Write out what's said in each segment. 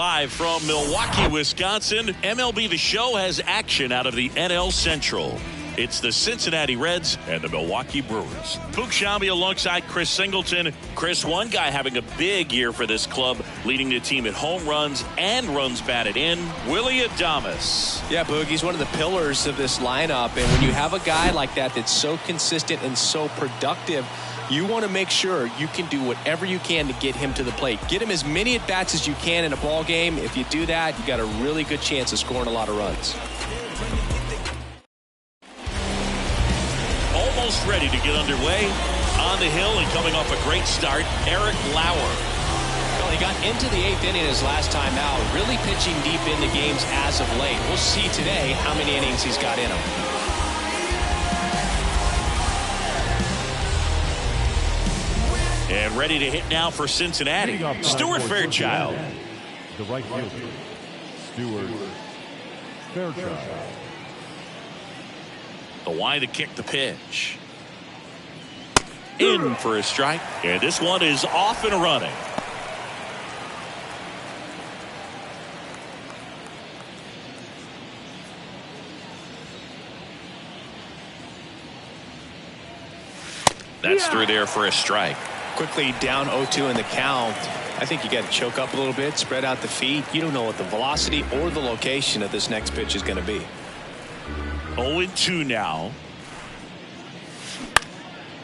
Live from Milwaukee, Wisconsin, MLB The Show has action out of the NL Central. It's the Cincinnati Reds and the Milwaukee Brewers. Boog Sciambi alongside Chris Singleton. Chris, one guy having a big year for this club, leading the team at home runs and runs batted in, Willy Adames. Yeah, Boog, he's one of the pillars of this lineup. And when you have a guy like that that's so consistent and so productive, you want to make sure you can do whatever you can to get him to the plate. Get him as many at-bats as you can in a ball game. If you do that, you got a really good chance of scoring a lot of runs. Almost ready to get underway. On the hill and coming off a great start, Eric Lauer. Well, he got into the 8th inning his last time out, really pitching deep into games as of late. We'll see today how many innings he's got in him. And ready to hit now for Cincinnati, Stuart Fairchild. The right fielder, Stuart Fairchild. The wide to kick the pitch. In for a strike. And this one is off and running. That's through there for a strike. Quickly down 0-2 in the count. I think you got to choke up a little bit, spread out the feet. You don't know what the velocity or the location of this next pitch is going to be. 0-2 now.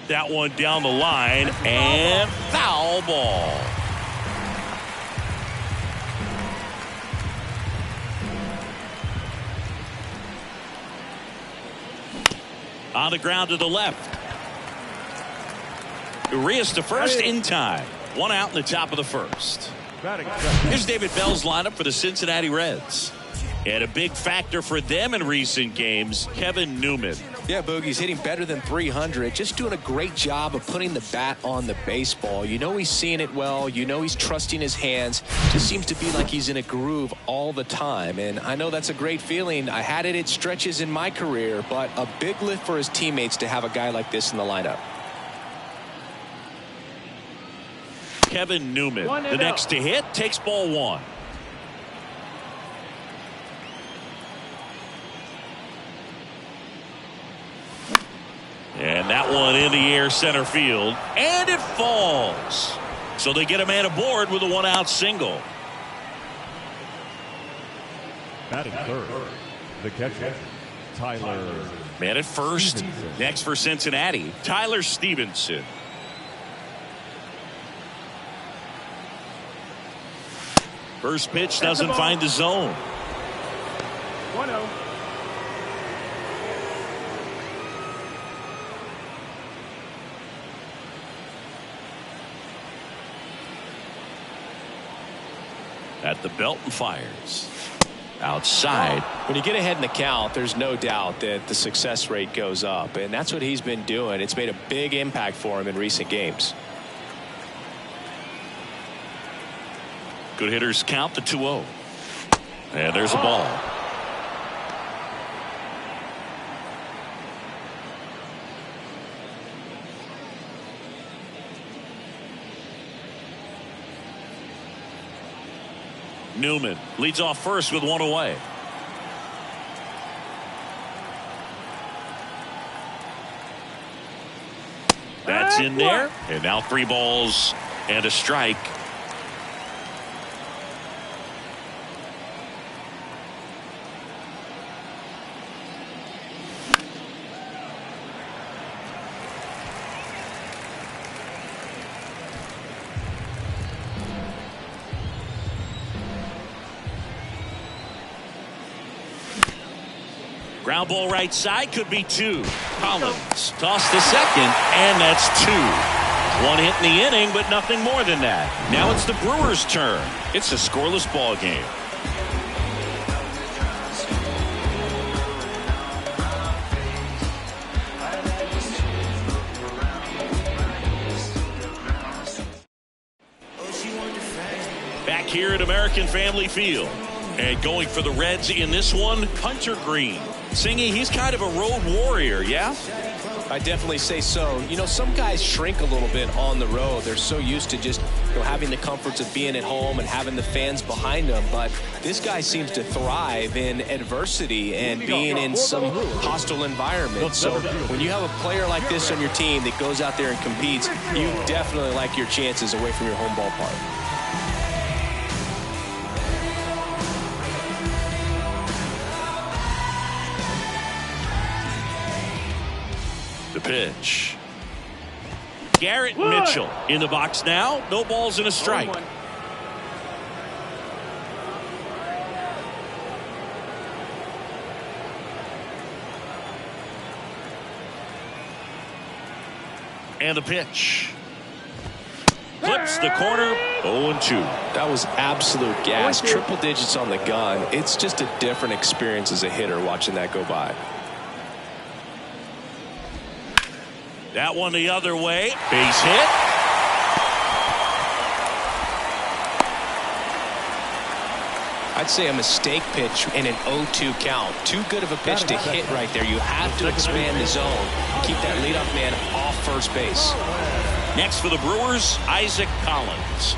That one down the line and foul ball. On the ground to the left. Urias to first in time. One out in the top of the first. Here's David Bell's lineup for the Cincinnati Reds. And a big factor for them in recent games, Kevin Newman. Yeah, Boogie's hitting better than 300. Just doing a great job of putting the bat on the baseball. You know he's seeing it well. You know he's trusting his hands. Just seems to be like he's in a groove all the time. And I know that's a great feeling. I had it at stretches in my career, but a big lift for his teammates to have a guy like this in the lineup. Kevin Newman, the next to hit, takes ball one. And that one in the air center field. And it falls. So they get a man aboard with a one-out single. Batting third, the catcher, Tyler. Man at first. Next for Cincinnati, Tyler Stevenson. First pitch doesn't find the zone. 1-0. At the belt and fires. Outside. When you get ahead in the count, there's no doubt that the success rate goes up. And that's what he's been doing. It's made a big impact for him in recent games. Good hitters count the 2-0. And there's a ball. Newman leads off first with one away. That's in there. And now 3 balls and a strike. Ground ball right side, could be 2. Collins tossed to second, and that's 2. One hit in the inning, but nothing more than that. Now it's the Brewers' turn. It's a scoreless ball game. Back here at American Family Field. And going for the Reds in this one, Hunter Green. Singy, he's kind of a road warrior, yeah? I definitely say so. You know, some guys shrink a little bit on the road. They're so used to just, having the comforts of being at home and having the fans behind them. But this guy seems to thrive in adversity and being in some hostile environment. So when you have a player like this on your team that goes out there and competes, you definitely like your chances away from your home ballpark. The pitch. Garrett Mitchell in the box now. No balls and a strike. And the pitch. Clips the corner. 0-2. That was absolute gas. Triple digits on the gun. It's just a different experience as a hitter watching that go by. That one the other way. Base hit. I'd say a mistake pitch in an 0-2 count. Too good of a pitch to hit right there. You have to expand the zone. Keep that leadoff man off first base. Next for the Brewers, Isaac Collins.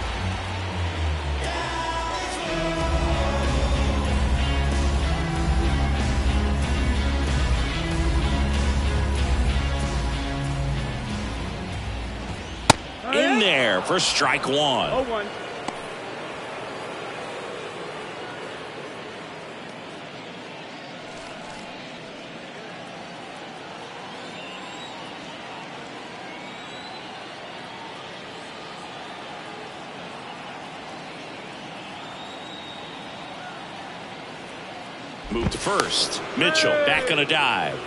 In there for strike one. 0-1. Move to first. Mitchell back on a dive.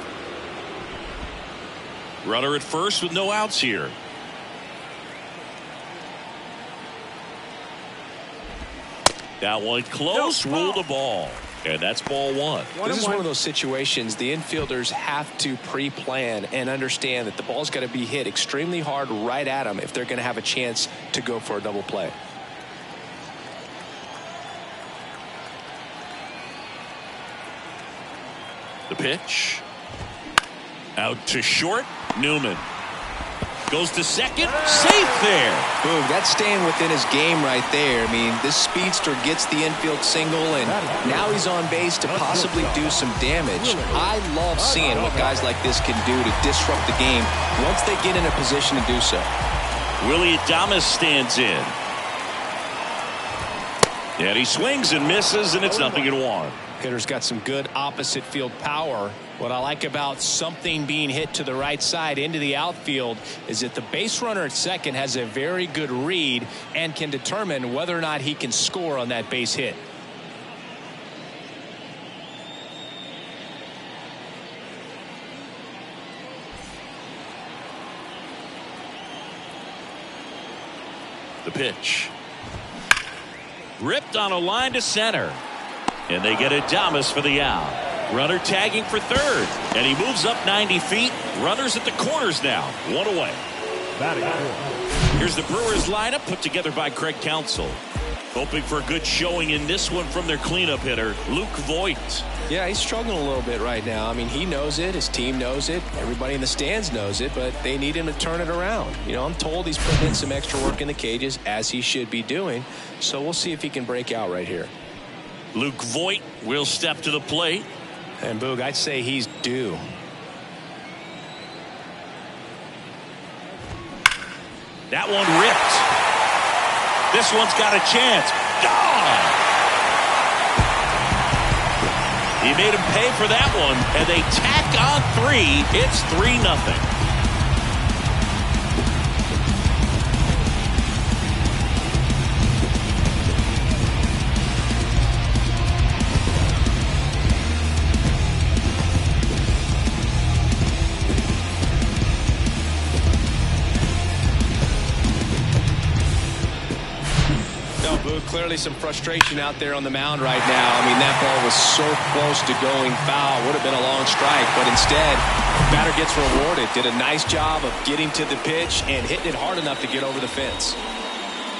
Runner at first with no outs here. That one close, ruled the ball. And that's ball one. This is one of those situations the infielders have to pre-plan and understand that the ball's got to be hit extremely hard right at them if they're going to have a chance to go for a double play. The pitch. Out to short. Newman. Goes to second. Safe there. Boom. That's staying within his game right there. I mean, this speedster gets the infield single, and now he's on base to possibly do some damage. I love seeing what guys like this can do to disrupt the game once they get in a position to do so. Willie Adames stands in. And he swings and misses, and it's 0-1. Hitter's got some good opposite field power. What I like about something being hit to the right side into the outfield is that the base runner at second has a very good read and can determine whether or not he can score on that base hit. The pitch. Ripped on a line to center. And they get Adames for the out. Runner tagging for third. And he moves up 90 feet. Runners at the corners now. One away. Batting fourth. Here's the Brewers lineup put together by Craig Counsell. Hoping for a good showing in this one from their cleanup hitter, Luke Voigt. Yeah, he's struggling a little bit right now. I mean, he knows it. His team knows it. Everybody in the stands knows it, but they need him to turn it around. You know, I'm told he's putting in some extra work in the cages, as he should be doing. So we'll see if he can break out right here. Luke Voigt will step to the plate. And Boog, I'd say he's due. That one ripped. This one's got a chance. Gone! He made him pay for that one, and they tack on 3. It's 3-0. Clearly some frustration out there on the mound right now. I mean, that ball was so close to going foul. Would have been a long strike, but instead, batter gets rewarded. Did a nice job of getting to the pitch and hitting it hard enough to get over the fence.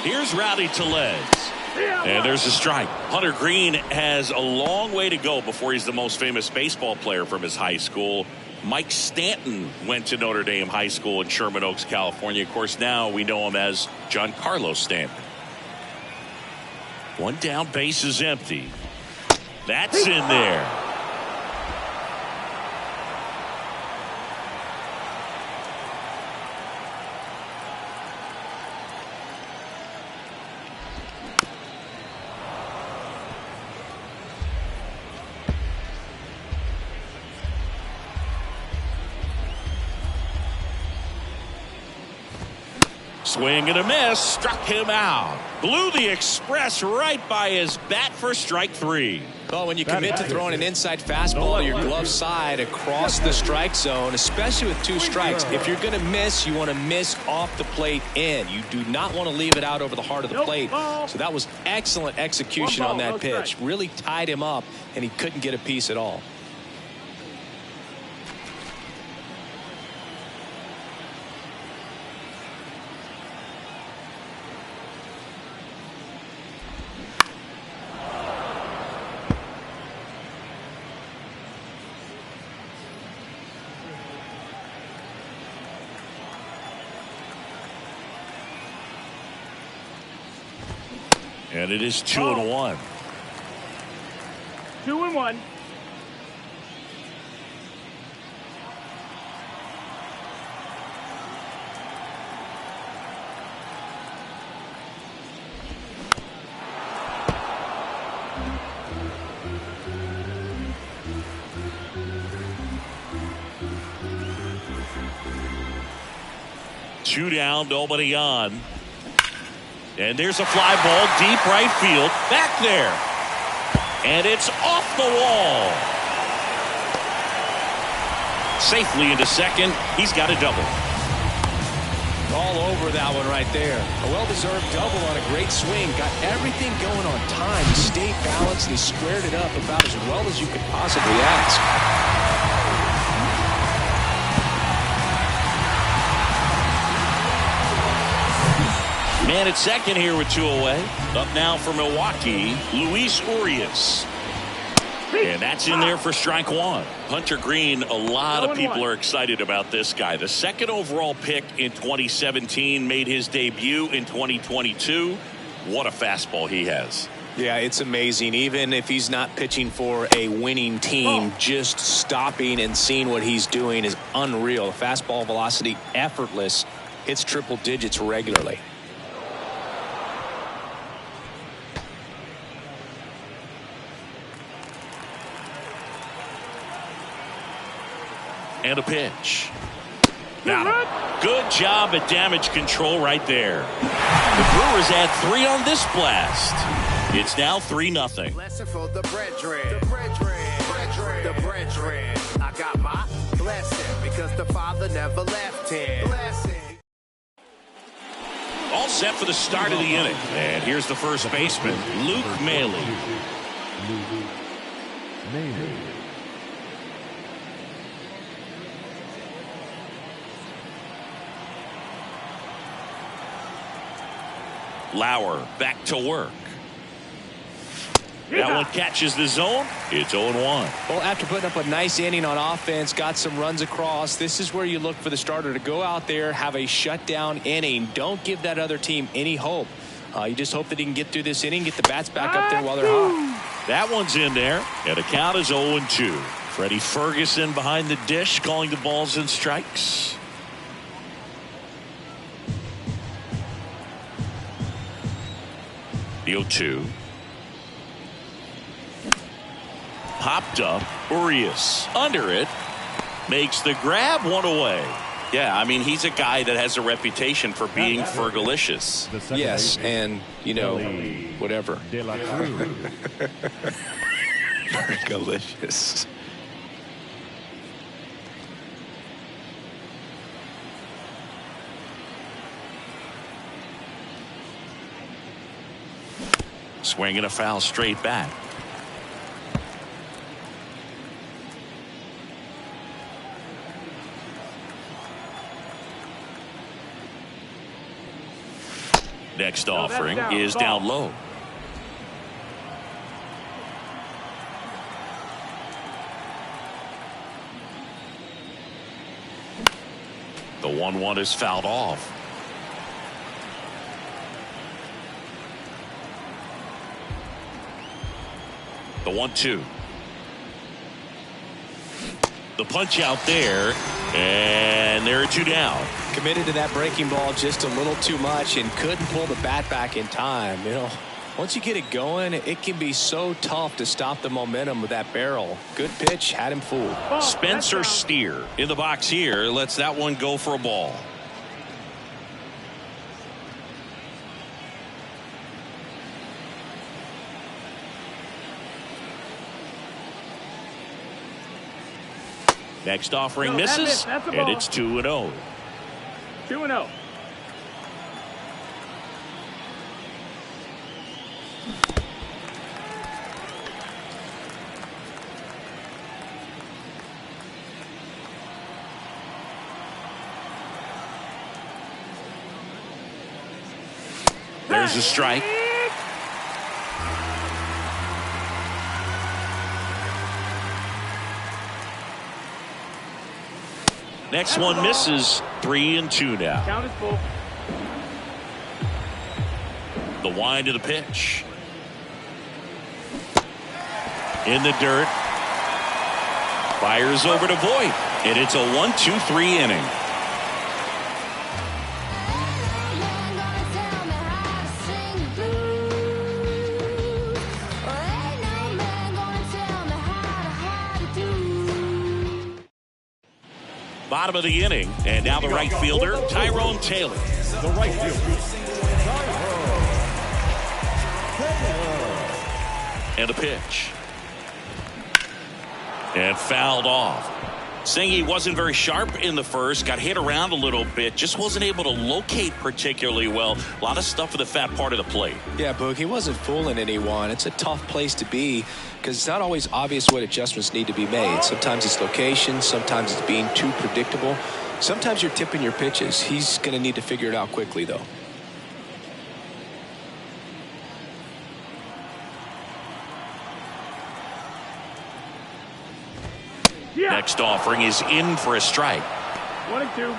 Here's Rowdy Tellez. And there's a strike. Hunter Green has a long way to go before he's the most famous baseball player from his high school. Mike Stanton went to Notre Dame High School in Sherman Oaks, California. Of course, now we know him as Giancarlo Stanton. One down, base is empty. That's in there. Swing and a miss, struck him out. Blew the express right by his bat for strike 3. Well, when you commit to throwing an inside fastball to your glove side across the strike zone, especially with 2 strikes, if you're going to miss, you want to miss off the plate in. You do not want to leave it out over the heart of the plate. So that was excellent execution on that pitch. Really tied him up, and he couldn't get a piece at all. And it is 2-1. 2-1. Two down, nobody on. And there's a fly ball deep right field. Back there. And it's off the wall. Safely into second. He's got a double. All over that one right there. A well-deserved double on a great swing. Got everything going on time. He stayed balanced and he squared it up about as well as you could possibly ask. Man at second here with 2 away. Up now for Milwaukee, Luis Urias. And that's in there for strike 1. Hunter Green, a lot of people are excited about this guy. The 2nd overall pick in 2017, made his debut in 2022. What a fastball he has. Yeah, it's amazing. Even if he's not pitching for a winning team, just stopping and seeing what he's doing is unreal. Fastball velocity, effortless. Hits triple digits regularly. And a pitch. Now, good job at damage control right there. The Brewers add 3 on this blast. It's now 3-0. Blessing for the brethren. The brethren. The brethren. I got my blessing because the Father never left him. Blessing. All set for the start of the inning. And here's the first baseman, Luke Maile. Lauer back to work. That one catches the zone. It's 0-1. Well, after putting up a nice inning on offense, got some runs across, this is where you look for the starter to go out there, have a shutdown inning. Don't give that other team any hope. You just hope that he can get through this inning, get the bats back up there while they're hot. That one's in there, and the count is 0-2. Freddie Ferguson behind the dish, calling the balls and strikes. The 0-2. Popped up. Urias under it. Makes the grab, 1 away. Yeah, I mean, he's a guy that has a reputation for being Fergalicious. Yes, and, you know, whatever. Fergalicious. Swinging a foul straight back. Next offering is down low. The 1-1 is fouled off. The 1-2. The punch out there, and there are 2 down. Committed to that breaking ball just a little too much and couldn't pull the bat back in time. You know, once you get it going, it can be so tough to stop the momentum with that barrel. Good pitch, had him fooled. Spencer Steer in the box here lets that one go for a ball. Next offering misses, and it's 2-0. 2-0. There's a strike. Next one misses. 3-2 now. Count is full. The wind of the pitch. In the dirt. Fires over to Voit. And it's a 1-2-3 inning. Bottom of the inning, and now the right fielder, Tyrone Taylor. The right fielder, And a pitch. And fouled off. Saying he wasn't very sharp in the first, got hit around a little bit, just wasn't able to locate particularly well. A lot of stuff for the fat part of the plate. Yeah, Boog, he wasn't fooling anyone. It's a tough place to be because it's not always obvious what adjustments need to be made. Sometimes it's location, sometimes it's being too predictable. Sometimes you're tipping your pitches. He's going to need to figure it out quickly, though. Next offering is in for a strike. 1-2.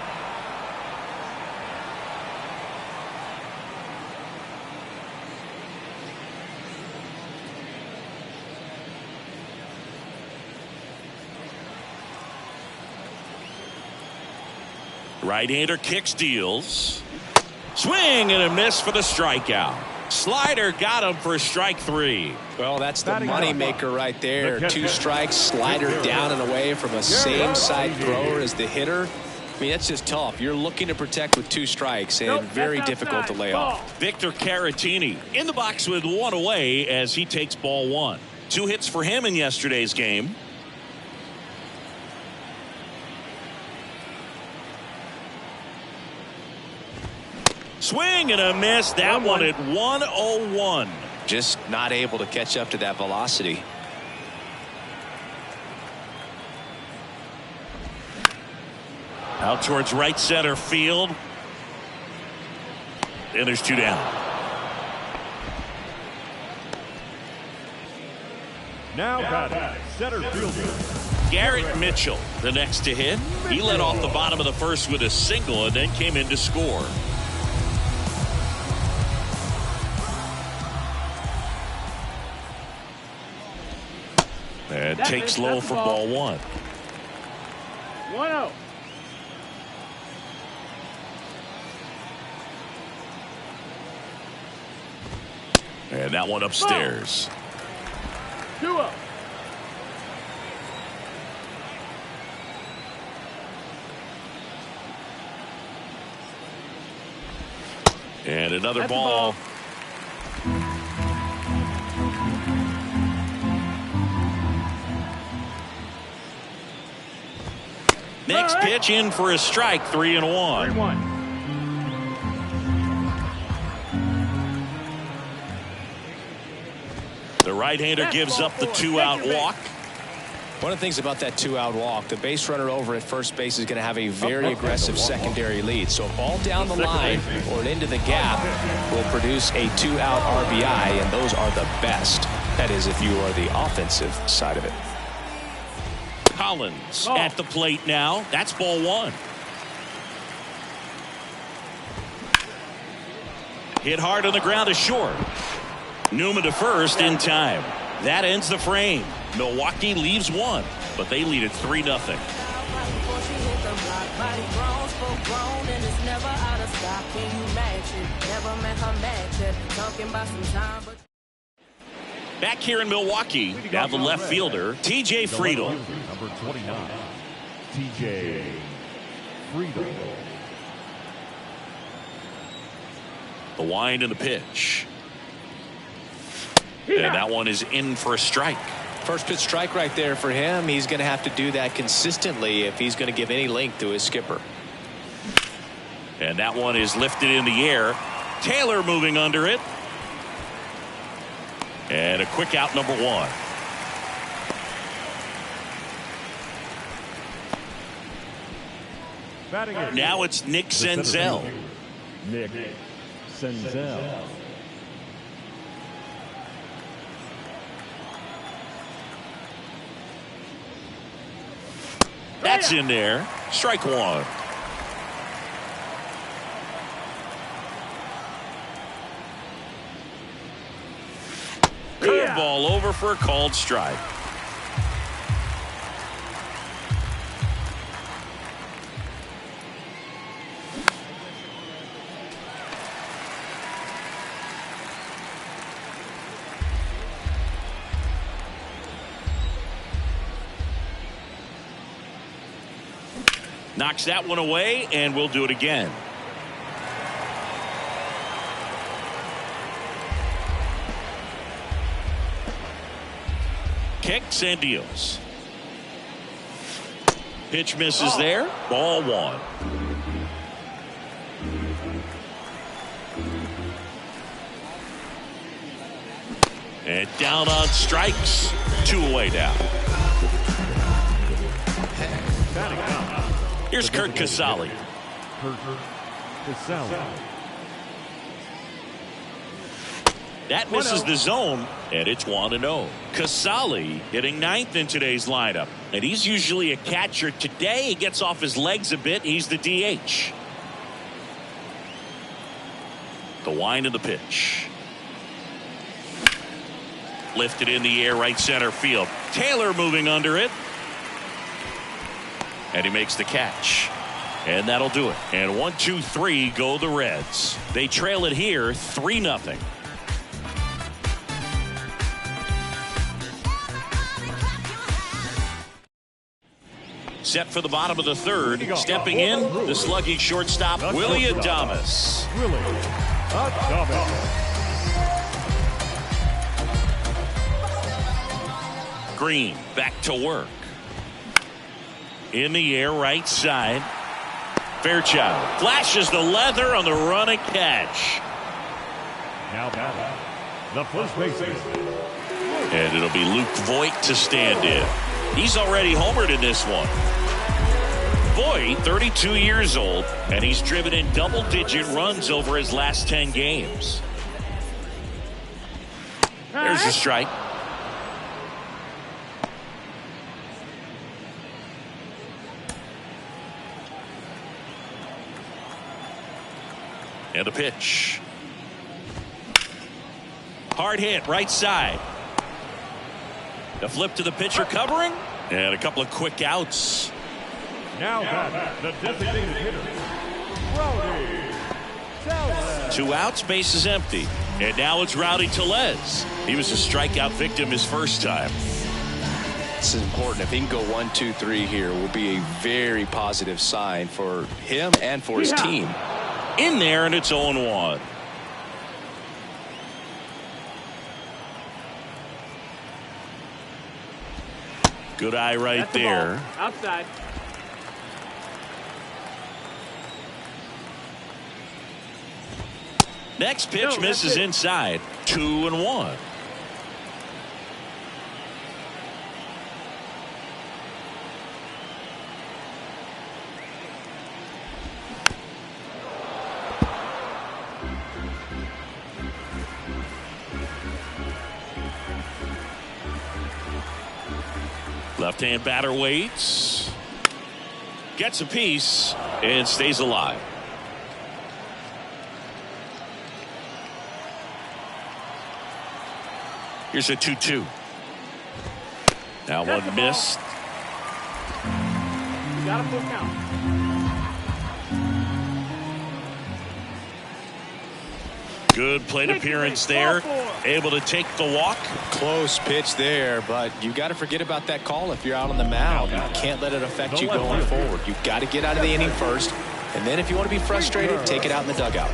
Right-hander kicks, deals. Swing and a miss for the strikeout. Slider got him for strike 3. Well, that's the money maker right there. 2 strikes, slider down and away from a same side thrower as the hitter. I mean, that's just tough. You're looking to protect with 2 strikes and very difficult to lay off. Victor Caratini in the box with 1 away as he takes ball 1. 2 hits for him in yesterday's game. Swing and a miss. That one at 101. Just not able to catch up to that velocity. Out towards right center field. And there's 2 down. Now batting, center fielder Garrett Mitchell, the next to hit. He led off the bottom of the first with a single and then came in to score. And takes low for ball 1. 1-0. And that one upstairs. 2-0. And another ball. Next pitch in for a strike, 3-1. 3-1. The right-hander gives up the 2-out walk. One of the things about that 2-out walk, the base runner over at first base is going to have a very aggressive secondary lead. So a ball down the line or into the gap will produce a 2-out RBI, and those are the best. That is, if you are the offensive side of it. Collins at the plate now. That's ball 1. Hit hard on the ground is short. Newman to first in time. That ends the frame. Milwaukee leaves one, but they lead it 3-0. Back here in Milwaukee, now the left fielder, T.J. Friedel. Number 29, T.J. Friedel. The wind and the pitch. And that one is in for a strike. First pitch strike right there for him. He's going to have to do that consistently if he's going to give any length to his skipper. And that one is lifted in the air. Taylor moving under it. And a quick out, number 1. Now it's Nick Senzel. Nick Senzel. That's in there. Strike 1. Curveball over for a called strike. Knocks that one away, and we'll do it again. Kicks and deals. Pitch misses there. Ball 1. And down on strikes. 2 away now. Here's Kurt Casale. That misses the zone, and it's 1-0. Casale hitting 9th in today's lineup, and he's usually a catcher. Today he gets off his legs a bit. He's the DH. The wind of the pitch. Lifted in the air, right center field. Taylor moving under it. And he makes the catch. And that'll do it. And 1, 2, 3 go the Reds. They trail it here 3-0. Set for the bottom of the 3rd. Stepping in, the sluggy shortstop, Willie Adames. Green back to work. In the air, right side. Fairchild flashes the leather on the running catch. Now batting, the first baseman. And it'll be Luke Voigt to stand in. He's already homered in this one. Voigt, 32 years old, and he's driven in double-digit runs over his last 10 games. There's a strike. And the pitch. Hard hit, right side. The flip to the pitcher covering. And a couple of quick outs. Now batting, the designated hitter, Rowdy Tellez. 2 outs, base is empty. And now it's Rowdy Tellez. He was a strikeout victim his first time. This is important. If he can go 1, 2, 3 here, will be a very positive sign for him and for his team. In there, and it's 0-1. Good eye right there. Outside. Next pitch misses inside. 2-1. Left-hand batter waits. Gets a piece and stays alive. Here's a 2-2. Now one missed. You got a full count. Good plate appearance there. Able to take the walk. Close pitch there, but you got to forget about that call if you're out on the mound. You can't let it affect you going forward. You've got to get out of the inning first, and then if you want to be frustrated, take it out in the dugout.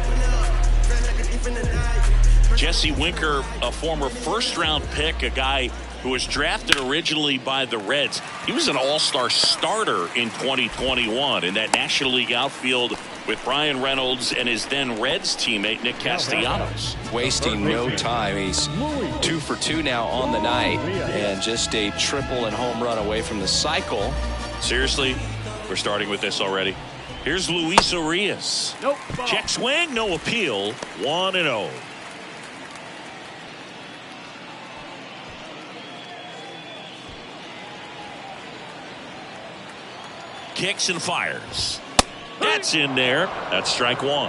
Jesse Winker, a former first-round pick, a guy who was drafted originally by the Reds. He was an all-star starter in 2021 in that National League outfield with Brian Reynolds and his then Reds teammate Nick Castellanos. Wasting no time. He's 2 for 2 now on the night, and just a triple and home run away from the cycle. Seriously, we're starting with this already. Here's Luis Urias. Nope. Check swing, no appeal. 1-0. Kicks and fires. That's in there. That's strike one.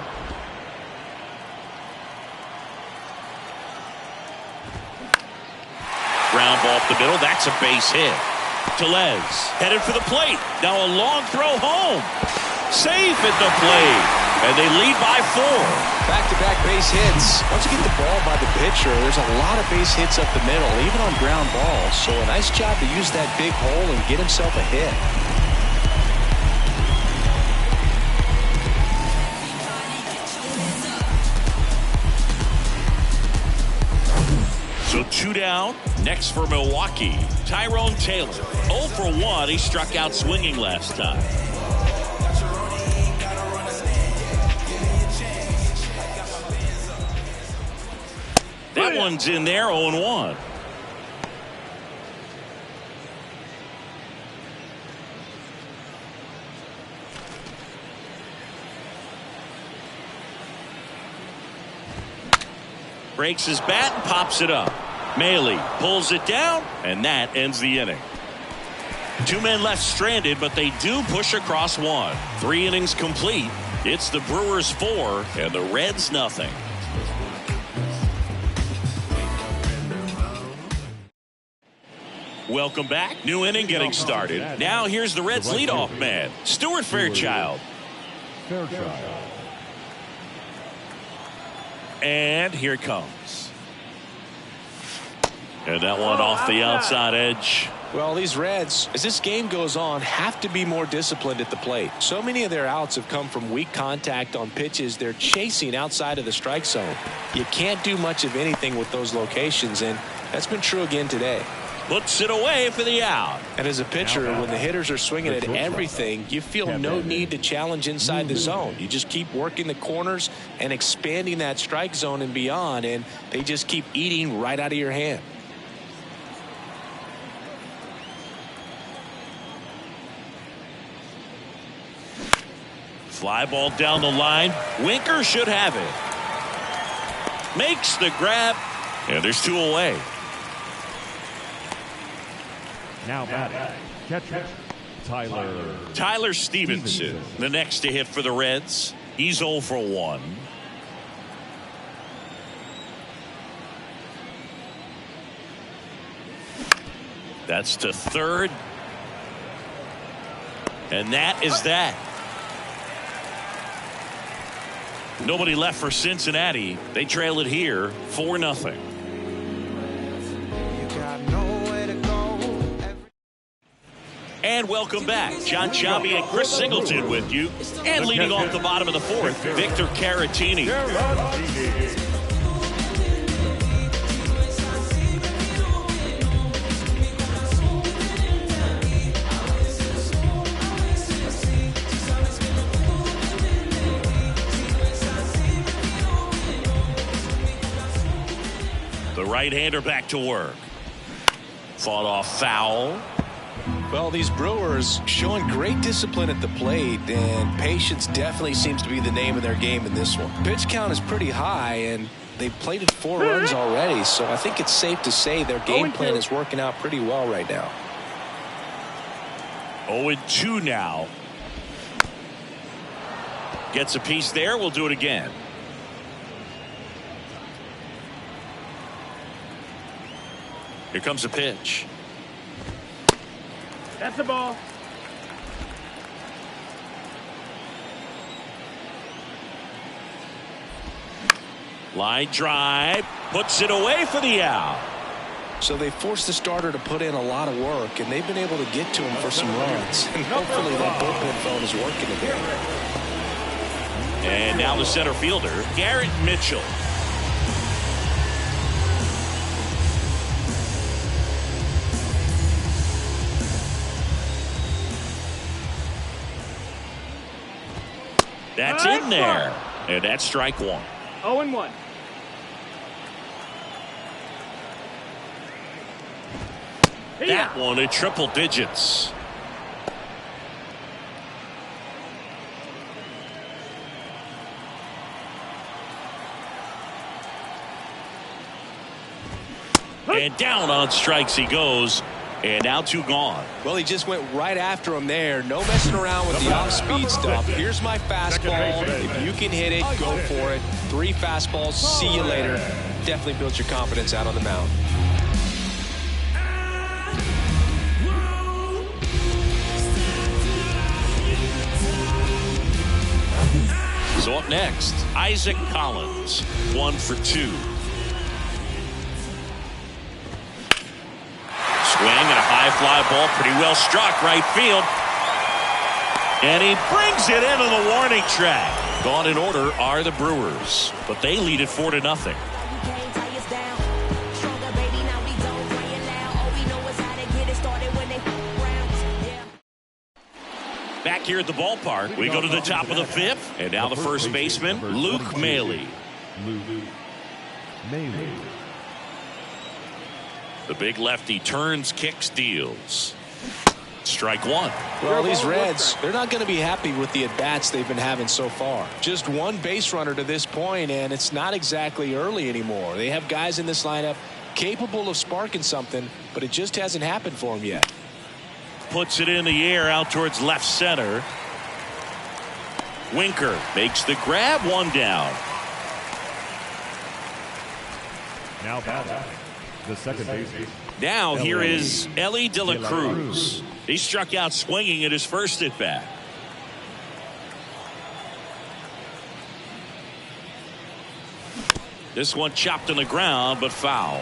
Ground ball up the middle. That's a base hit. Tellez headed for the plate. Now a long throw home. Safe at the plate. And they lead by 4. Back-to-back base hits. Once you get the ball by the pitcher, there's a lot of base hits up the middle, even on ground balls. So a nice job to use that big hole and get himself a hit. So 2 down. Next for Milwaukee, Tyrone Taylor. 0 for 1. He struck out swinging last time. That one's in there. 0-1. Breaks his bat and pops it up. Maley pulls it down, and that ends the inning. 2 men left stranded, but they do push across 1. 3 innings complete. It's the Brewers 4 and the Reds nothing. Welcome back. New inning getting started. Now here's the Reds leadoff man, Stuart Fairchild. And here it comes. And that one off the outside edge. Well, these Reds, as this game goes on, have to be more disciplined at the plate. So many of their outs have come from weak contact on pitches they're chasing outside of the strike zone. You can't do much of anything with those locations, and that's been true again today. Puts it away for the out. And as a pitcher, when the hitters are swinging at everything, you feel no need to challenge inside the zone. You just keep working the corners and expanding that strike zone and beyond, and they just keep eating right out of your hand. Fly ball down the line. Winker should have it. Makes the grab, and there's 2 away. Now batting, catcher, Tyler Stevenson, the next to hit for the Reds. He's 0 for 1. That's to third. And that is that. Nobody left for Cincinnati. They trail it here 4-0. And welcome back. John Sciambi and Chris Singleton with you. And leading off the bottom of the 4th, Victor Caratini. The right-hander back to work. Fought off foul. Well, these Brewers showing great discipline at the plate, and patience definitely seems to be the name of their game in this one. Pitch count is pretty high, and they've plated 4 runs already, so I think it's safe to say their game plan is working out pretty well right now. 0-2 now. Gets a piece there. We'll do it again. Here comes a pitch. That's the ball. Line drive. Puts it away for the out. So they forced the starter to put in a lot of work, and they've been able to get to him for some runs. And hopefully that bullpen phone is working today. And now the center fielder, Garrett Mitchell. That's in there. And that's strike one. 0-1. That one at triple digits. And down on strikes he goes. And now 2 gone. Well, he just went right after him there. No messing around with the off-speed stuff. Here's my fastball. If you can hit it, go for it. 3 fastballs. See you later. Definitely builds your confidence out on the mound. So up next, Isaac Collins, 1 for 2. Swing and a high fly ball, pretty well struck right field. And he brings it into the warning track. Gone in order are the Brewers, but they lead it 4-0. Back here at the ballpark, we go to the top of the 5th, and now the first baseman, Luke Maile. The big lefty turns, kicks, deals. Strike 1. Well, these Reds, they're not going to be happy with the at-bats they've been having so far. Just 1 base runner to this point, and it's not exactly early anymore. They have guys in this lineup capable of sparking something, but it just hasn't happened for them yet. Puts it in the air out towards left center. Winker makes the grab, 1 down. Now batting, the second baseman. Now here is Elly De La Cruz. He struck out swinging at his first at bat. This one chopped on the ground, but foul.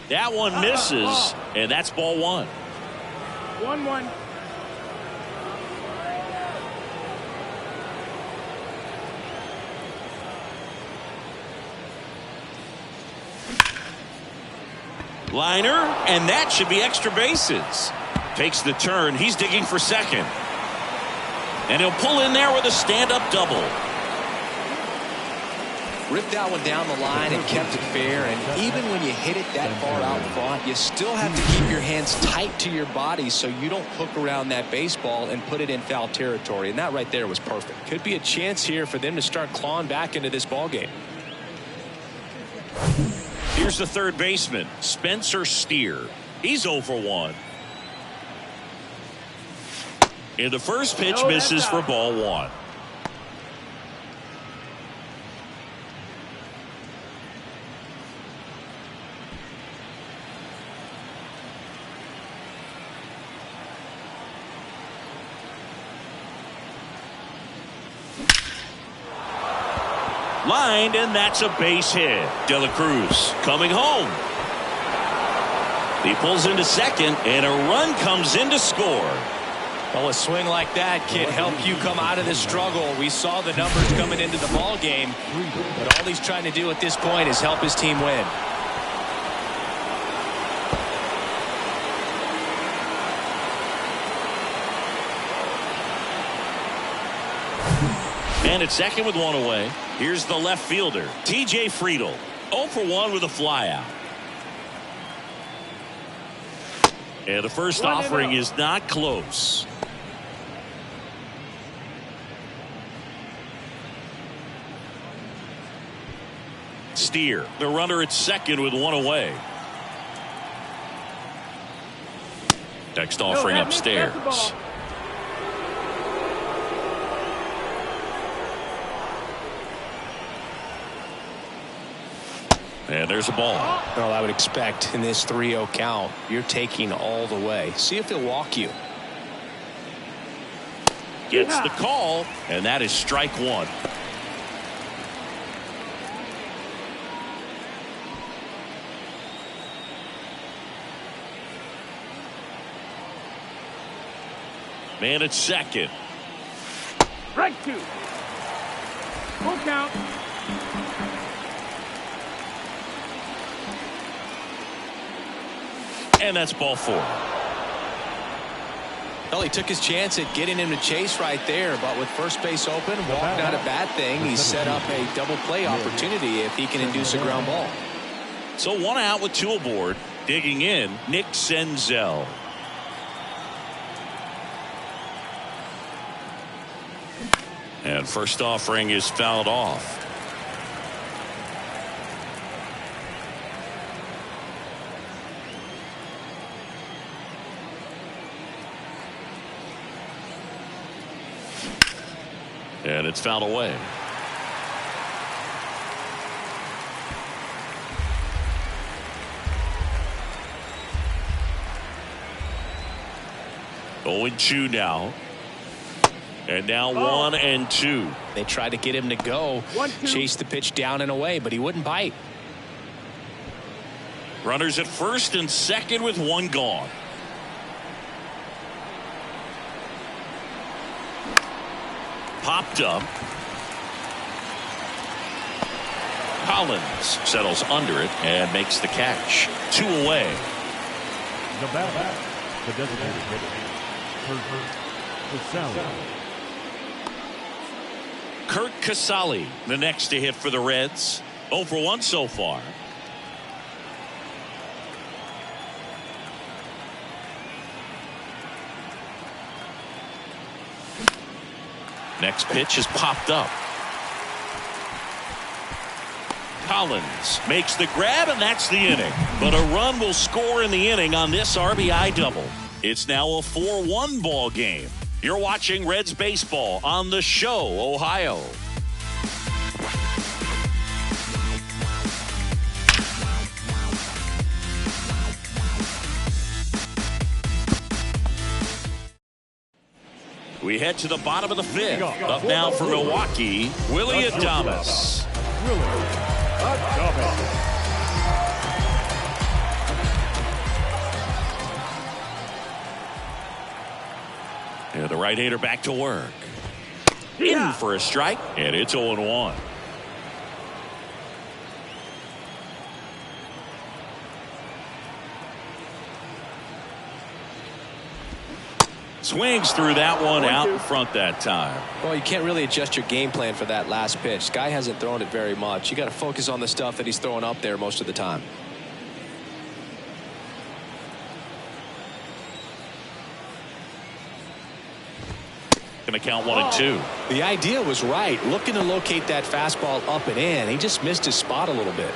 That one misses, and that's ball 1. 1-1. Liner, and that should be extra bases. Takes the turn. He's digging for second. And he'll pull in there with a stand-up double. Ripped that one down the line and kept it fair. And even when you hit it that far out front, you still have to keep your hands tight to your body so you don't hook around that baseball and put it in foul territory. And that right there was perfect. Could be a chance here for them to start clawing back into this ball game. Here's the third baseman, Spencer Steer. He's 0 for 1. And the first pitch misses for ball 1. Lined, and that's a base hit. De La Cruz coming home. He pulls into second, and a run comes in to score. Well, a swing like that can help you come out of this struggle. We saw the numbers coming into the ball game, but all he's trying to do at this point is help his team win. And at second with 1 away, here's the left fielder, T.J. Friedl. 0 for 1 with a flyout. And the first offering is not close. Steer, the runner at second with 1 away. Next offering upstairs. And there's a ball. Well, I would expect in this 3-0 count, you're taking all the way. See if he'll walk you. Gets the call, and that is strike one. Man at second. Strike two. Full count. And that's ball four. Well, he took his chance at getting him to chase right there, but with first base open, walk not a bad thing. He set up a double play opportunity if he can induce a ground ball. So one out with two aboard. Digging in, Nick Senzel. And first offering is fouled off. And it's fouled away. Oh, and 2 now. And now 1 and 2. They tried to get him to go, chase the pitch down and away, but he wouldn't bite. Runners at first and second with 1 gone. Popped up. Collins settles under it and makes the catch. 2 away. The batter, the designated hitter, Kurt Casale, the next to hit for the Reds. 0 for 1 so far. Next pitch is popped up. Collins makes the grab, and that's the inning. But a run will score in the inning on this RBI double. It's now a 4-1 ball game. You're watching Reds baseball on The Show, Ohio. We head to the bottom of the 5th. Up now for Milwaukee, Willie Adames. And the right-hander back to work. In for a strike, and it's 0-1. Swings through that one out in front that time. Well, you can't really adjust your game plan for that last pitch. Guy hasn't thrown it very much. You got to focus on the stuff that he's throwing up there most of the time. Going to count 1 and 2. The idea was right. Looking to locate that fastball up and in. He just missed his spot a little bit.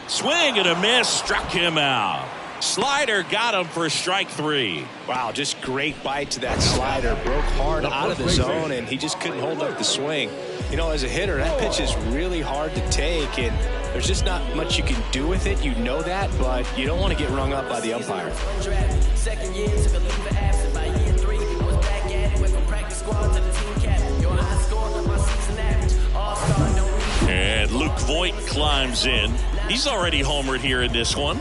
Swing and a miss, struck him out. Slider got him for strike 3. Wow, just great bite to that slider. Broke hard out of the zone, and he just couldn't hold up the swing. You know, as a hitter, that pitch is really hard to take, and there's just not much you can do with it. You know that, but you don't want to get rung up by the umpire. Second year, took a leave of absence. By year 3, I was back at it. Went from practice squad to the team captain. Your high score, my season average. All-star, no. And Luke Voigt climbs in. He's already homered here in this one.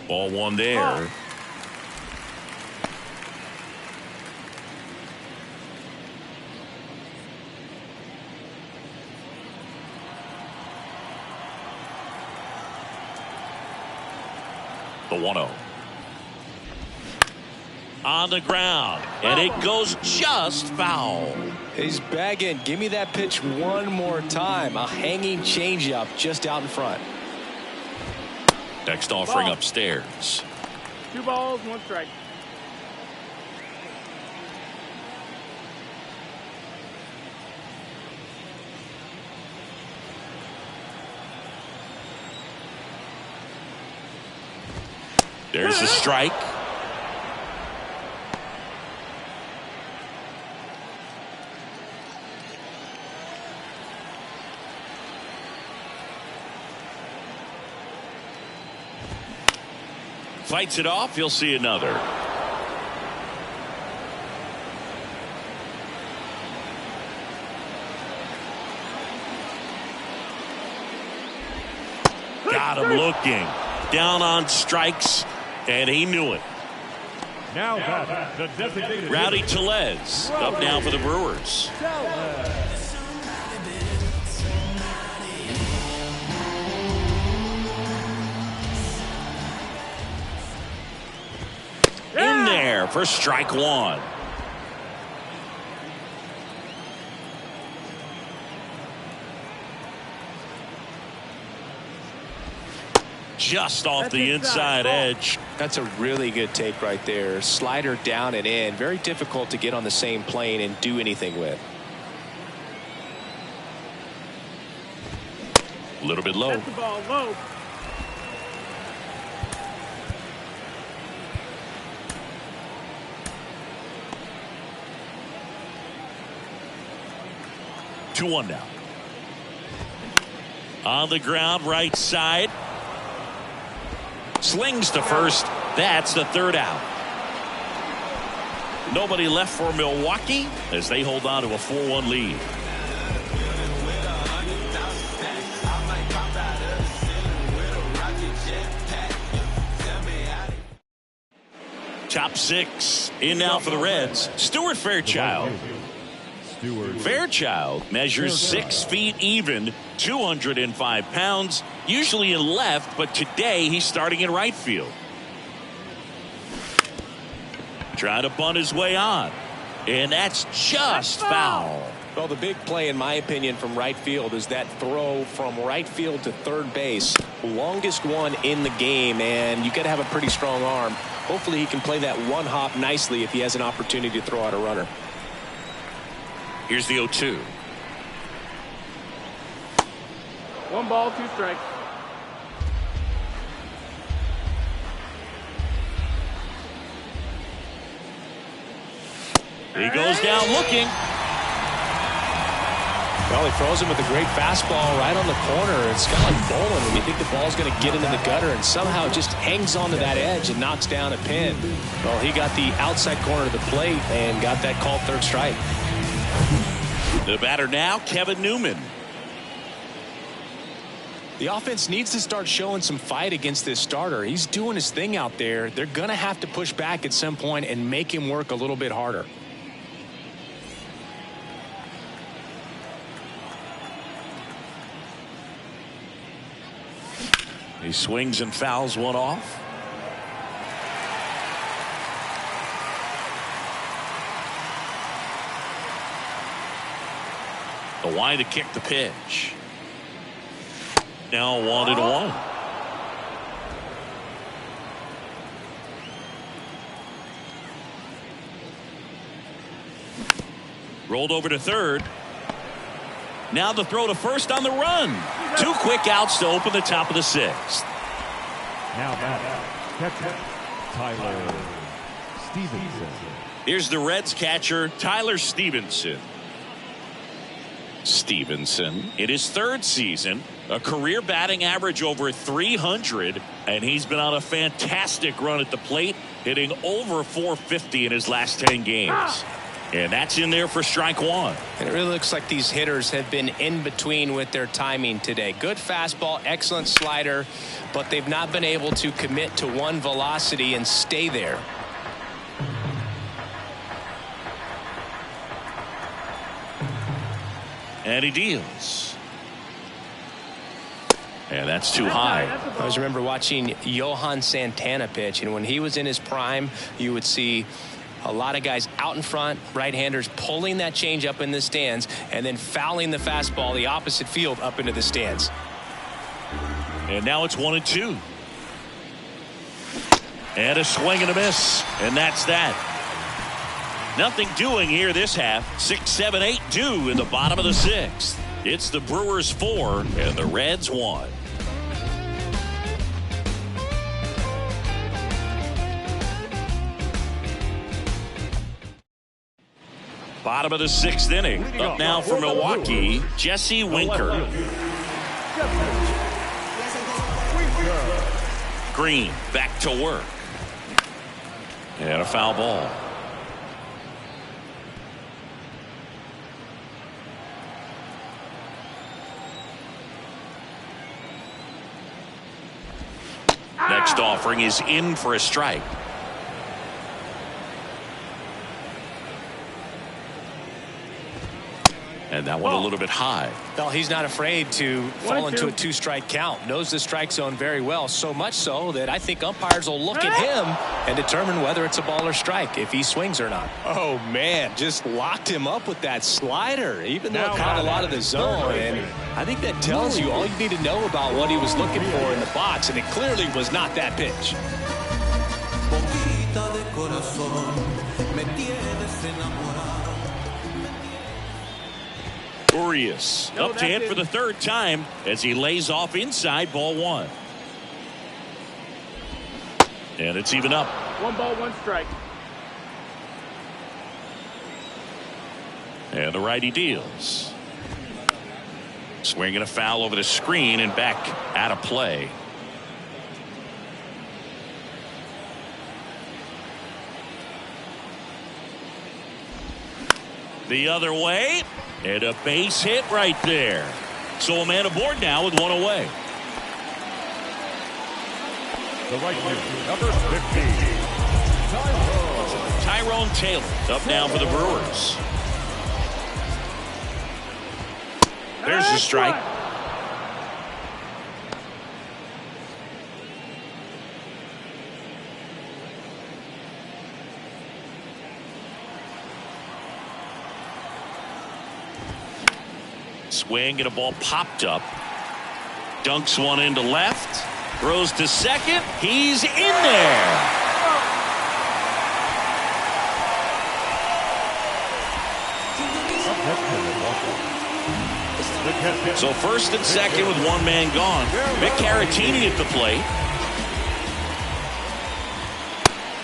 Ball 1 there. The 1-0. On the ground, and it goes just foul. He's bagging. Give me that pitch one more time. A hanging changeup just out in front. Next offering upstairs. 2 balls, 1 strike. There's a strike. Fights it off. He'll see another. Got him looking. Down on strikes, and he knew it. Now that the designated Rowdy Tellez up now for the Brewers. In there for strike one. Just off the inside edge. That's a really good take right there. Slider down and in. Very difficult to get on the same plane and do anything with. A little bit low. That's the ball low. Two one now. On the ground, right side. Slings to first. That's the third out. Nobody left for Milwaukee as they hold on to a 4-1 lead. Top six in now for the Reds. Stuart Fairchild. Fairchild measures 6 feet even, 205 pounds, usually in left, but today he's starting in right field. Trying to bunt his way on, and that's just foul. Well, the big play, in my opinion, from right field is that throw from right field to third base. Longest one in the game, and you got to have a pretty strong arm. Hopefully he can play that one hop nicely if he has an opportunity to throw out a runner. Here's the 0-2. 1 ball, 2 strikes. He goes down looking. Well, he throws him with a great fastball right on the corner. It's kind of like bowling when you think the ball's going to get into the gutter, and somehow it just hangs onto that edge and knocks down a pin. Well, he got the outside corner of the plate and got that called third strike. The batter now, Kevin Newman. The offense needs to start showing some fight against this starter. He's doing his thing out there. They're going to have to push back at some point and make him work a little bit harder. He swings and fouls one off. The wind to kick the pitch. Now 1-1. Rolled over to third. Now the throw to first on the run. 2 quick outs to open the top of the 6th. Now batter, catcher Tyler Stevenson. Here's the Reds catcher, Tyler Stevenson. Stevenson in his 3rd season, a career batting average over 300, and he's been on a fantastic run at the plate, hitting over 450 in his last 10 games. And that's in there for strike one. And it really looks like these hitters have been in between with their timing today. Good fastball, excellent slider, but they've not been able to commit to one velocity and stay there. And he deals. And that's too high. I always remember watching Johan Santana pitch, and when he was in his prime, you would see a lot of guys out in front, right-handers pulling that change up in the stands and then fouling the fastball the opposite field up into the stands. And now it's 1-2. And a swing and a miss. And that's that. Nothing doing here this half. 6, 7, 8 due in the bottom of the 6th. It's the Brewers 4 and the Reds 1. Bottom of the 6th inning. Up now for Milwaukee, Jesse Winker. Green back to work. And a foul ball. Next offering is in for a strike. And that one a little bit high. Well, he's not afraid to fall into a 2-strike count. Knows the strike zone very well. So much so that I think umpires will look at him and determine whether it's a ball or strike, if he swings or not. Oh, man, just locked him up with that slider, even though it caught a lot of the zone. And I think that tells you all you need to know about what he was looking for in the box, and it clearly was not that pitch. Urias up to hit for the third time as he lays off inside ball 1. And it's even up. 1 ball, 1 strike. And the righty deals. Swinging a foul over the screen and back out of play. The other way. And a base hit right there. So a man aboard now with 1 away. The right fielder, number 15, Tyrone Taylor up now for the Brewers. There's the strike. Swing and a ball popped up. Dunks one into left. Throws to second. He's in there. So first and second with 1 man gone. Mick Caratini at the plate.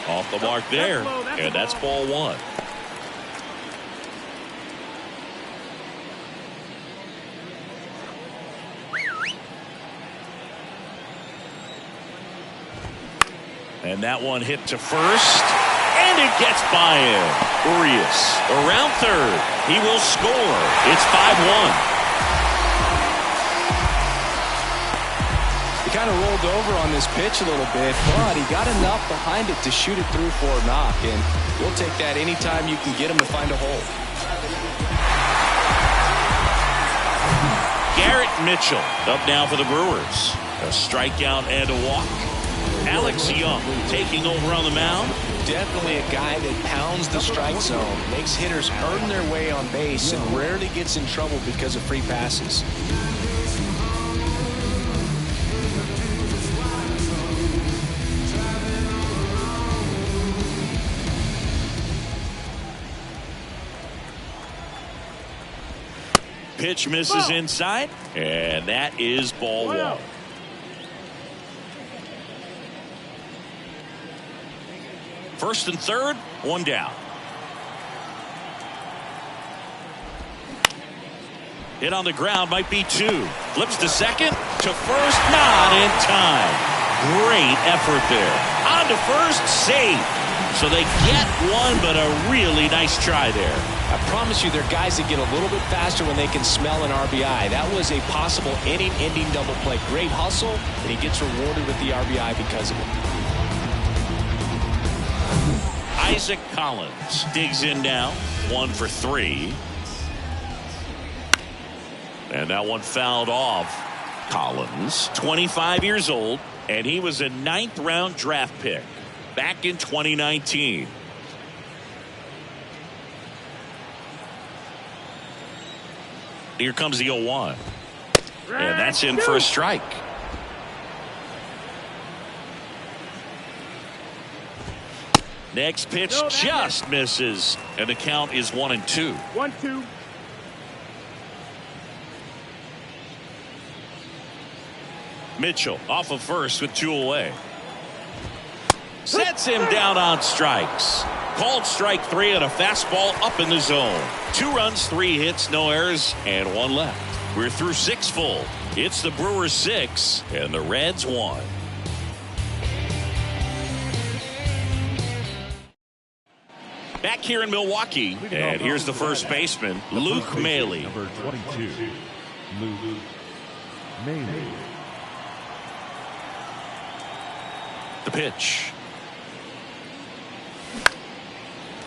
Off the mark there. And that's ball 1. And that one hit to first. And it gets by him. Urias around third. He will score. It's 5-1. He kind of rolled over on this pitch a little bit, but he got enough behind it to shoot it through for a knock. And you'll take that anytime you can get him to find a hole. Garrett Mitchell up now for the Brewers. A strikeout and a walk. Alex Young taking over on the mound. Definitely a guy that pounds the strike zone, makes hitters earn their way on base, and rarely gets in trouble because of free passes. Pitch misses inside, and that is ball 1. First and third, 1 down. Hit on the ground, might be 2. Flips to second, to first, not in time. Great effort there. On to first, safe. So they get 1, but a really nice try there. I promise you, they're guys that get a little bit faster when they can smell an RBI. That was a possible inning-ending double play. Great hustle, and he gets rewarded with the RBI because of it. Isaac Collins digs in now. 1 for 3. And that one fouled off. Collins, 25 years old, and he was a 9th-round draft pick back in 2019. Here comes the 0-1. And that's in for a strike. Next pitch just misses, and the count is 1-2. 1-2. Mitchell off of first with 2 away. Sets him down on strikes. Called strike 3 on a fastball up in the zone. 2 runs, 3 hits, no errors, and 1 left. We're through 6 full. It's the Brewers 6 and the Reds 1. here in Milwaukee. And here's the first baseman, Luke Maile. Number 22, Luke Maile. The pitch.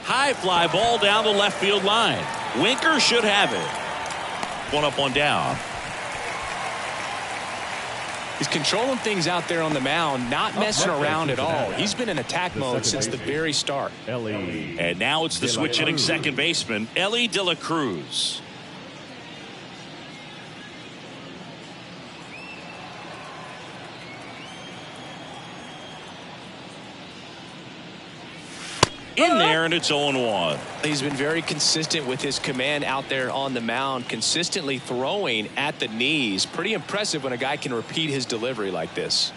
High fly ball down the left field line. Winker should have it. One up, one down. He's controlling things out there on the mound, not messing around at all. He's been in attack mode since the very start. And now it's the switch hitting second baseman, Ellie De La Cruz. In there, and it's 0-1. He's been very consistent with his command out there on the mound, consistently throwing at the knees. Pretty impressive when a guy can repeat his delivery like this.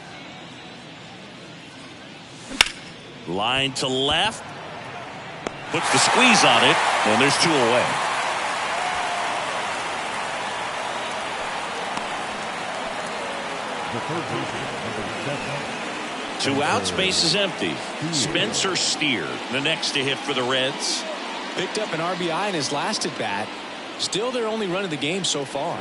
Line to left. Puts the squeeze on it, and there's 2 away. The third baseman, number 7. 2 outs, base is empty. Spencer Steer, the next to hit for the Reds. Picked up an RBI in his last at bat. Still their only run of the game so far.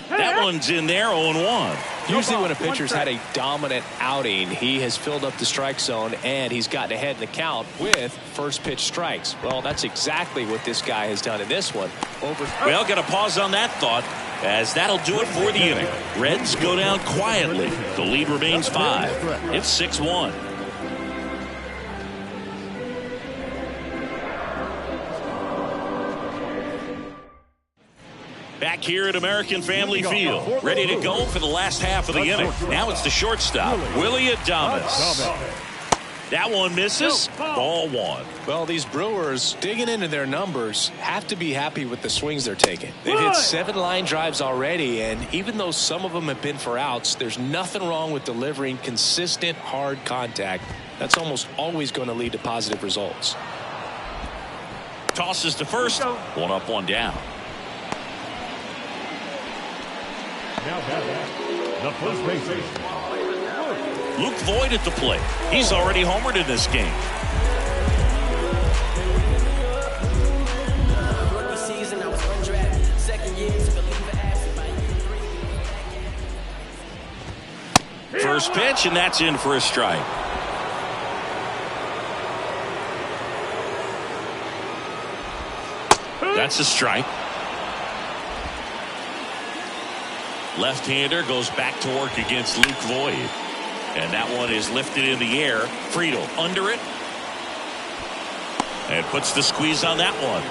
That one's in there, 0-1. Usually when a pitcher's had a dominant outing, he has filled up the strike zone and he's gotten ahead in the count with first pitch strikes. Well, that's exactly what this guy has done in this one. Well, got to pause on that thought, as that'll do it for the inning. Reds go down quietly. The lead remains 5. It's 6-1. Back here at American Family Field, ready to go for the last half of the inning. Now it's the shortstop, Willie Adames. That one misses. Ball 1. Well, these Brewers, digging into their numbers, have to be happy with the swings they're taking. They've hit 7 line drives already, and even though some of them have been for outs, there's nothing wrong with delivering consistent, hard contact. That's almost always going to lead to positive results. Tosses to first. 1 up, 1 down. Now batting, the first baseman, Luke Voit at the plate. He's already homered in this game. Rookie season, I was undrafted. Second year, took a leave of absence by year 3. First pitch, and that's in for a strike. That's a strike. Left-hander goes back to work against Luke Voit. And that one is lifted in the air. Friedel under it. And puts the squeeze on that one.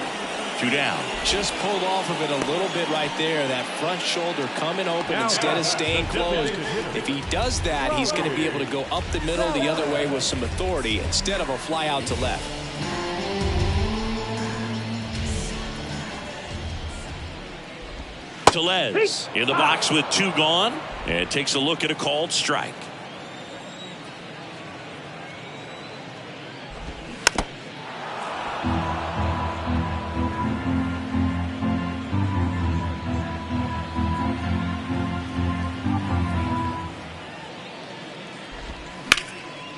2 down. Just pulled off of it a little bit right there. That front shoulder coming open instead of staying closed. If he does that, he's going to be able to go up the middle the other way with some authority instead of a fly out to left. Tellez in the box with 2 gone, and takes a look at a called strike.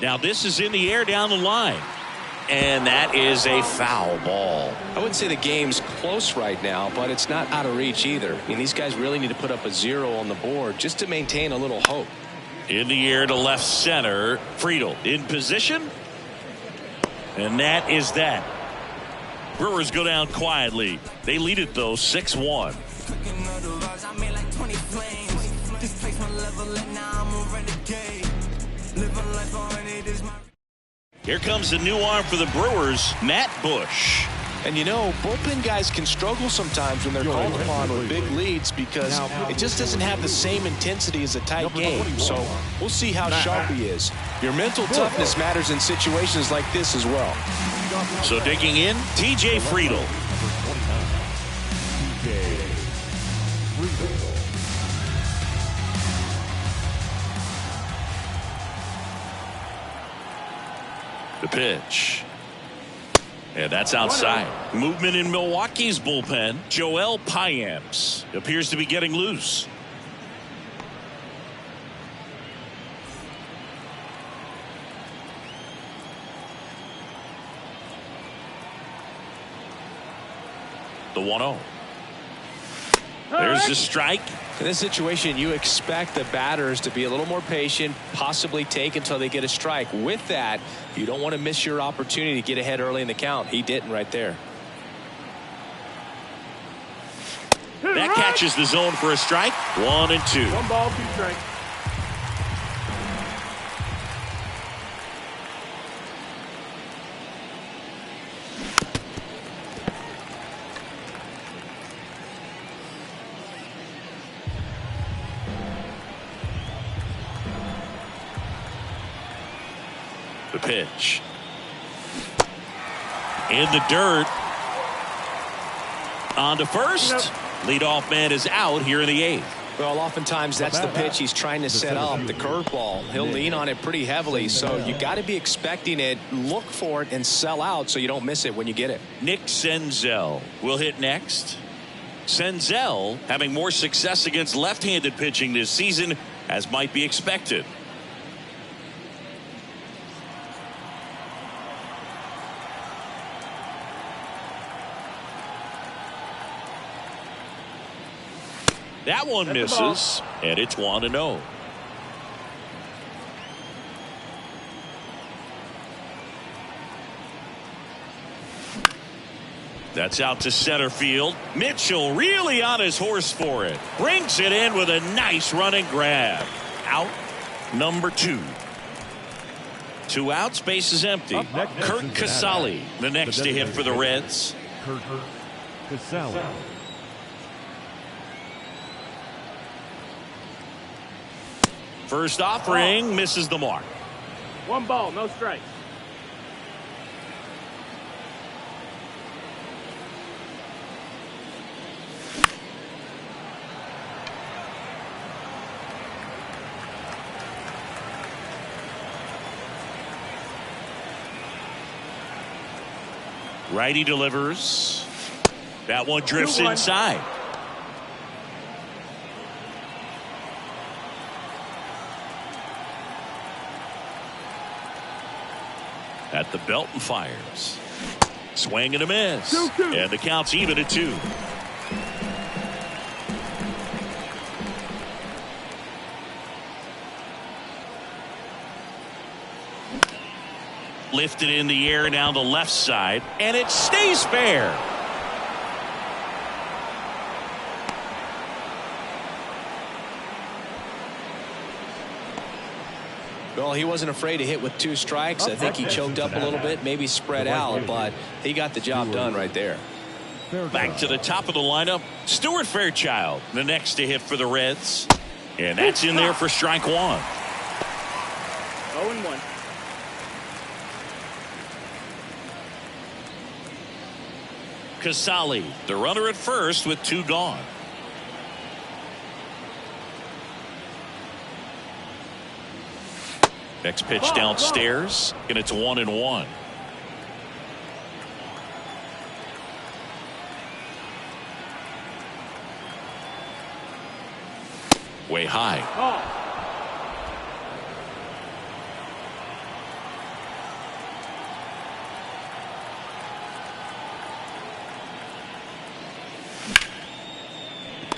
Now this is in the air down the line. And that is a foul ball. I wouldn't say the game's close right now, but it's not out of reach either. I mean, these guys really need to put up a 0 on the board just to maintain a little hope. In the air to left center. Friedel in position. And that is that. Brewers go down quietly. They lead it, though, 6-1. Here comes a new arm for the Brewers, Matt Bush. And you know, bullpen guys can struggle sometimes when they're called upon with big leads because it just doesn't have the same intensity as a tight game. So we'll see how sharp he is. Your mental toughness matters in situations like this as well. So digging in, TJ Friedel. The pitch. And that's outside. Movement in Milwaukee's bullpen. Joel Payamps appears to be getting loose. The 1-0. There's the strike. In this situation, you expect the batters to be a little more patient, possibly take until they get a strike. With that, you don't want to miss your opportunity to get ahead early in the count. He didn't right there. That catches the zone for a strike. 1-2. 1 ball, 2 strikes. The pitch. In the dirt. On to first. Leadoff man is out here in the 8th. Well, oftentimes that's the pitch he's trying to set up, the curveball. He'll lean on it pretty heavily, so you got to be expecting it, look for it, and sell out so you don't miss it when you get it. Nick Senzel will hit next. Senzel having more success against left-handed pitching this season, as might be expected. That one misses, and it's 1-0. That's out to center field. Mitchell really on his horse for it. Brings it in with a nice running grab. Out number 2. 2 outs, base is empty. Kurt Casale, the next to hit for the Reds. Kurt Casale. First offering misses the mark. 1 ball, no strikes. Righty delivers. That one drifts inside. At the belt and fires. Swing and a miss. 2-2. And the count's even at 2. Lifted in the air down the left side, and it stays fair. Well, he wasn't afraid to hit with 2 strikes. I think he choked up a little bit, maybe spread out, but he got the job done right there. Back to the top of the lineup, Stuart Fairchild, the next to hit for the Reds. And that's in there for strike 1. 0-1. Casale, the runner at first with 2 gone. Next pitch downstairs, and it's 1-1. Way high.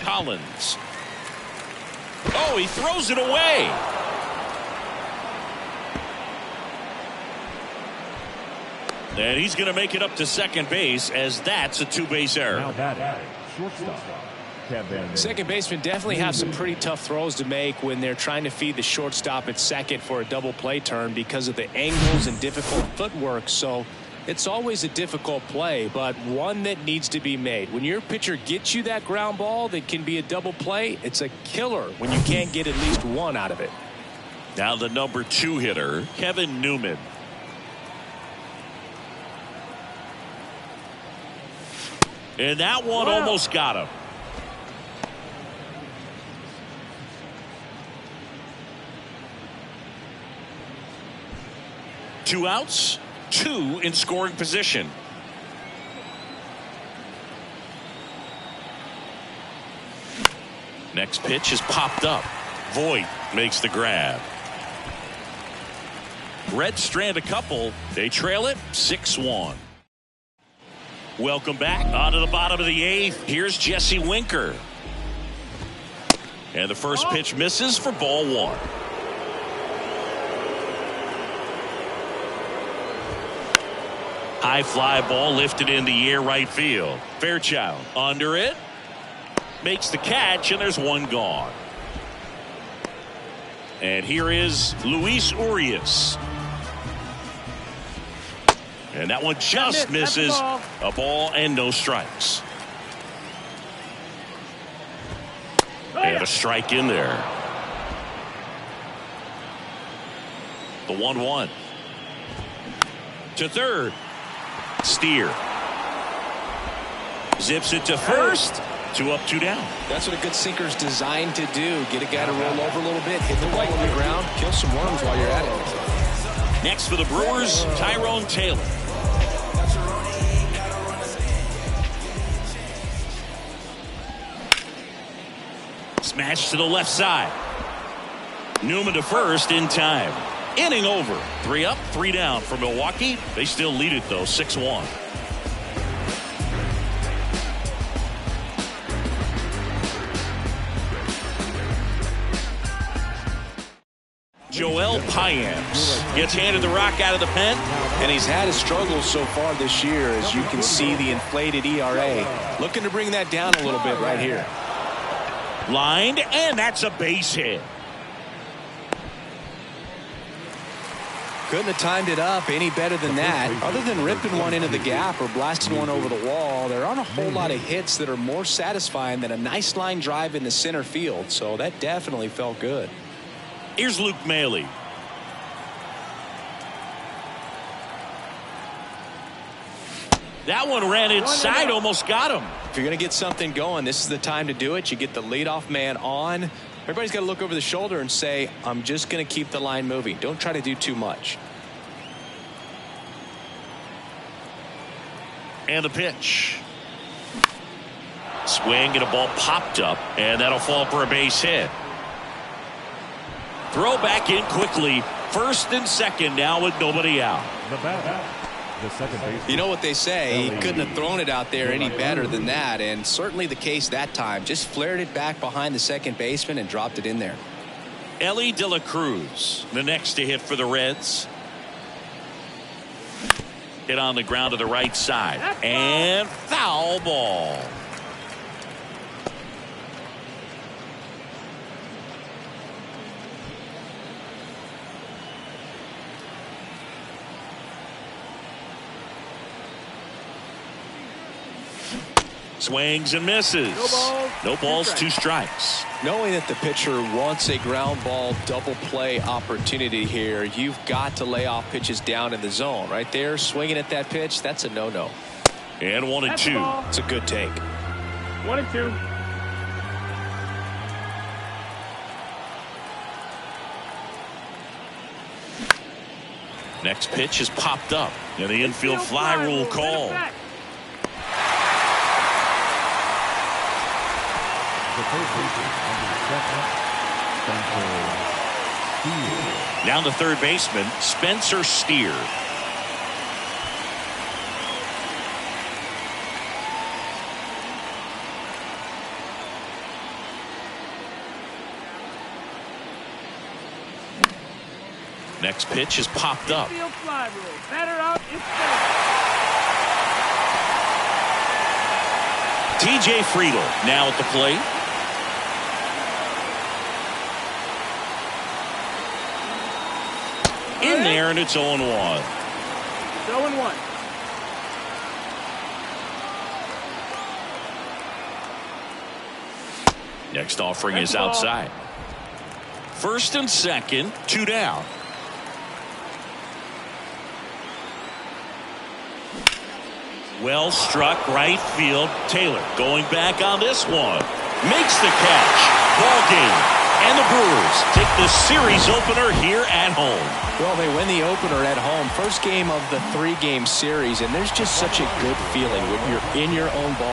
Collins. Oh, he throws it away. And he's going to make it up to second base, as that's a 2-base error. Now batting, shortstop, Kevin. Second baseman definitely have some pretty tough throws to make when they're trying to feed the shortstop at second for a double play turn because of the angles and difficult footwork. So it's always a difficult play, but one that needs to be made. When your pitcher gets you that ground ball that can be a double play, it's a killer when you can't get at least 1 out of it. Now the number 2 hitter, Kevin Newman. And that one almost got him. Two outs, 2 in scoring position. Next pitch is popped up. Voit makes the grab. Reds strand a couple. They trail it 6-1. Welcome back. On to the bottom of the 8th. Here's Jesse Winker. And the first pitch misses for ball 1. High fly ball lifted in the air right field. Fairchild under it. Makes the catch, and there's one gone. And here is Luis Urias. And that one just misses. A ball and no strikes. And a strike in there. The 1-1. To third. Steer. Zips it to first. 2 up, 2 down. That's what a good sinker's designed to do. Get a guy to roll over a little bit, hit the ball on the ground, kill some worms while you're at it. Next for the Brewers, Tyrone Taylor. Smash to the left side. Newman to first in time. Inning over. 3 up, 3 down for Milwaukee. They still lead it, though, 6-1. Joel Payamps gets handed the rock out of the pen. And he's had his struggles so far this year, as you can see the inflated ERA. Looking to bring that down a little bit right here. Lined, and that's a base hit. Couldn't have timed it up any better than that. Other than ripping one into the gap or blasting one over the wall, there aren't a whole lot of hits that are more satisfying than a nice line drive in the center field. So that definitely felt good. Here's Luke Maile. That one ran inside, almost got him. If you're going to get something going, this is the time to do it. You get the leadoff man on. Everybody's got to look over the shoulder and say, I'm just going to keep the line moving. Don't try to do too much. And the pitch. Swing and a ball popped up, and that'll fall for a base hit. Throw back in quickly. First and second now with nobody out. The batter, the second baseman. You know what they say, he couldn't have thrown it out there any better than that, and certainly the case that time. Just flared it back behind the second baseman and dropped it in there. Ellie De La Cruz, the next to hit for the Reds. Hit on the ground to the right side. And foul ball. Swings and misses. No balls, 2 strikes. Knowing that the pitcher wants a ground ball double play opportunity here, you've got to lay off pitches down in the zone. Right there, swinging at that pitch, that's a no-no. And 1-2. It's a good take. 1-2. Next pitch is popped up. And the infield fly rule call. Now the third baseman, Spencer Steer. Next pitch is popped up. TJ Friedel now at the plate. In there, and it's 0-1. 0-1. Next offering is outside. First and second, 2 down. Well struck right field. Taylor going back on this one. Makes the catch. Ball game. And the Brewers take the series opener here at home. Well, they win the opener at home. First game of the 3-game series, and there's just such a good feeling when you're in your own ball.